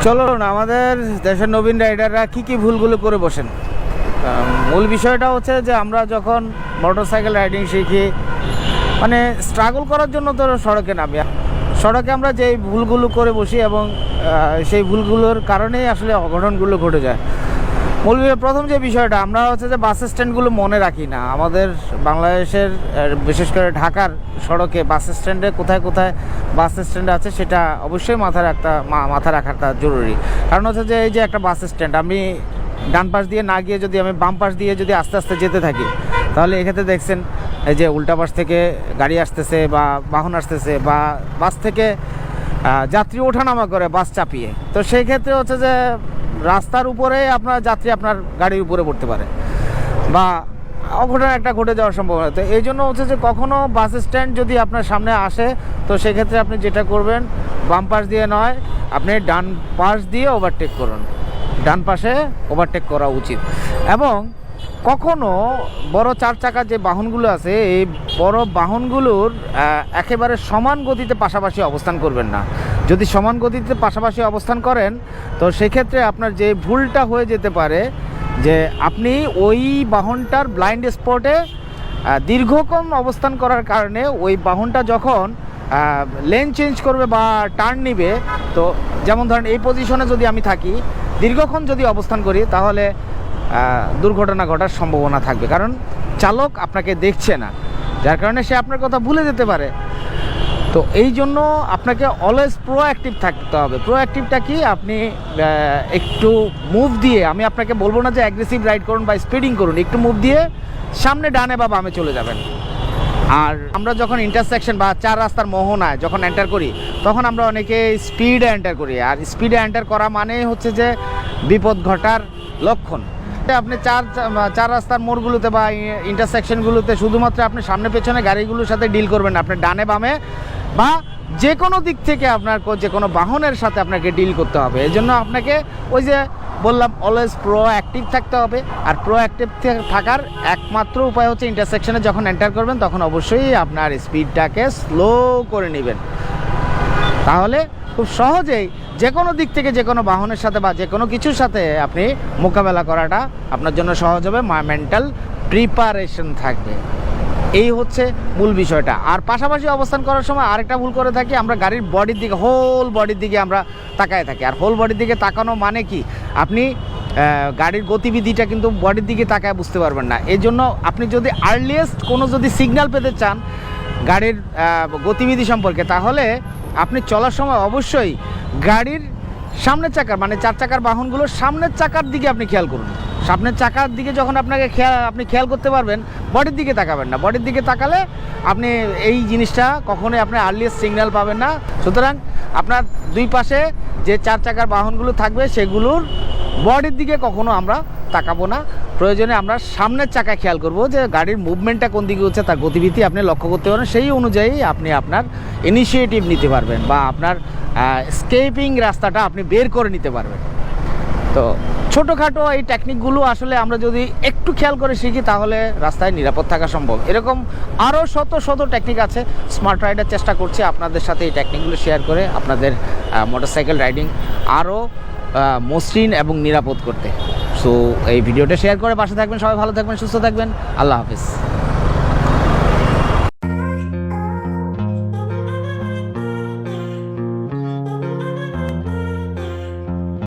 চলুন আমাদের দেশের নবীন রাইডাররা কি ভুলগুলো করে বসেন। মূল বিষয়টা হচ্ছে যে আমরা যখন মোটরসাইকেল রাইডিং শিখি, মানে স্ট্রাগল করার জন্য তো সড়কে নামি, সড়কে আমরা যেই ভুলগুলো করে বসি এবং সেই ভুলগুলোর কারণেই আসলে অঘটনগুলো ঘটে যায়। মূল প্রথম যে বিষয়টা, আমরা হচ্ছে যে বাস স্ট্যান্ডগুলো মনে রাখি না। আমাদের বাংলাদেশের বিশেষ করে ঢাকার সড়কে বাস স্ট্যান্ডে কোথায় কোথায় বাস স্ট্যান্ড আছে সেটা অবশ্যই মাথা রাখাটা জরুরি। কারণ হচ্ছে যে এই যে একটা বাস স্ট্যান্ড, আমি ডান পাশ দিয়ে না গিয়ে যদি আমি বাম পাশ দিয়ে যদি আস্তে আস্তে যেতে থাকি, তাহলে এক্ষেত্রে দেখছেন এই যে উল্টা পাশ থেকে গাড়ি আসতেছে বা বাহন আসতেছে, বা বাস থেকে যাত্রী ওঠানামা করে বাস চাপিয়ে, তো সেই ক্ষেত্রে হচ্ছে যে রাস্তার উপরে আপনার যাত্রী আপনার গাড়ির উপরে পড়তে পারে বা অঘটন একটা ঘটে যাওয়ার সম্ভাবনা। তো এই জন্য হচ্ছে যে কখনও বাস স্ট্যান্ড যদি আপনার সামনে আসে, তো সেক্ষেত্রে আপনি যেটা করবেন, বাম পাশ দিয়ে নয়, আপনি ডান পাশ দিয়ে ওভারটেক করুন। ডান পাশে ওভারটেক করা উচিত। এবং কখনো বড় চার চাকার যে বাহনগুলো আছে, এই বড় বাহনগুলোর একেবারে সমান গতিতে পাশাপাশি অবস্থান করবেন না। যদি সমান গতিতে পাশাপাশি অবস্থান করেন, তো সেক্ষেত্রে আপনার যে ভুলটা হয়ে যেতে পারে যে আপনি ওই বাহনটার ব্লাইন্ড স্পটে দীর্ঘক্ষণ অবস্থান করার কারণে ওই বাহনটা যখন লেন চেঞ্জ করবে বা টার্ন নিবে, তো যেমন ধরেন এই পজিশনে যদি আমি থাকি, দীর্ঘক্ষণ যদি অবস্থান করি, তাহলে দুর্ঘটনা ঘটার সম্ভাবনা থাকবে। কারণ চালক আপনাকে দেখছে না, যার কারণে সে আপনার কথা ভুলে যেতে পারে। তো এই জন্য আপনাকে অলওয়েজ প্রোঅ্যাক্টিভ থাকতে হবে। প্রোঅ্যাক্টিভটা কি, আপনি একটু মুভ দিয়ে, আমি আপনাকে বলবো না যে অ্যাগ্রেসিভ রাইড করুন বা স্পিডিং করুন, একটু মুভ দিয়ে সামনে ডানে বা বামে চলে যাবেন। আর আমরা যখন ইন্টারসেকশন বা চার রাস্তার মোহনায় যখন এন্টার করি, তখন আমরা অনেকে স্পিডে এন্টার করি। আর স্পিডে এন্টার করা মানে হচ্ছে যে বিপদ ঘটার লক্ষণ। আপনি চার রাস্তার মোড়গুলোতে বা ইন্টারসেকশনগুলোতে শুধুমাত্র আপনি সামনে পেছনে গাড়িগুলোর সাথে ডিল করবেন না, আপনি ডানে বামে বা যে কোনো দিক থেকে আপনার যে কোনো বাহনের সাথে আপনাকে ডিল করতে হবে। এই জন্য আপনাকে ওই যে বললাম, অলওয়েজ প্রোঅ্যাক্টিভ থাকতে হবে। আর প্রোঅ্যাক্টিভ থাকার একমাত্র উপায় হচ্ছে ইন্টারসেকশনে যখন এন্টার করবেন, তখন অবশ্যই আপনার স্পিডটাকে স্লো করে নেবেন। তাহলে খুব সহজেই যে কোনো দিক থেকে যে কোনো বাহনের সাথে বা যে কোনো কিছুর সাথে আপনি মোকাবেলা করাটা আপনার জন্য সহজ হবে। মেন্টাল প্রিপারেশন থাকবে। এই হচ্ছে মূল বিষয়টা। আর পাশাপাশি অবস্থান করার সময় আরেকটা ভুল করে থাকি, আমরা গাড়ির বডির দিকে, হোল বডির দিকে আমরা তাকায় থাকি। আর হোল বডির দিকে তাকানো মানে কি, আপনি গাড়ির গতিবিধিটা কিন্তু বডির দিকে তাকায় বুঝতে পারবেন না। এই জন্য আপনি যদি আর্লিয়েস্ট কোনো যদি সিগন্যাল পেতে চান গাড়ির গতিবিধি সম্পর্কে, তাহলে আপনি চলার সময় অবশ্যই গাড়ির সামনের চাকার, মানে চার চাকার বাহনগুলোর সামনের চাকার দিকে আপনি খেয়াল করুন। সামনের চাকার দিকে যখন আপনি খেয়াল করতে পারবেন, বডির দিকে তাকাবেন না। বডির দিকে তাকালে আপনি এই জিনিসটা কখনোই আপনি আর্লিয়েস্ট সিগন্যাল পাবেন না। সুতরাং আপনার দুই পাশে যে চার চাকার বাহনগুলো থাকবে, সেগুলোর বডির দিকে কখনো আমরা তাকাবো না। প্রয়োজনে আমরা সামনের চাকায় খেয়াল করব যে গাড়ির মুভমেন্টটা কোন দিকে হচ্ছে, তার গতিবিধি আপনি লক্ষ্য করতে পারেন। সেই অনুযায়ী আপনি আপনার ইনিশিয়েটিভ নিতে পারবেন বা আপনার স্কেপিং রাস্তাটা আপনি বের করে নিতে পারবেন। তো ছোটোখাটো এই টেকনিকগুলো আসলে আমরা যদি একটু খেয়াল করে শিখি, তাহলে রাস্তায় নিরাপদ থাকা সম্ভব। এরকম আরও শত টেকনিক আছে। স্মার্ট রাইডার চেষ্টা করছে আপনাদের সাথে এই টেকনিকগুলো শেয়ার করে আপনাদের মোটরসাইকেল রাইডিং আরও মসৃণ এবং নিরাপদ করতে। সো এই ভিডিওটা শেয়ার করে পাশে থাকবেন। সবাই ভালো থাকবেন, সুস্থ থাকবেন। আল্লাহ হাফিজ।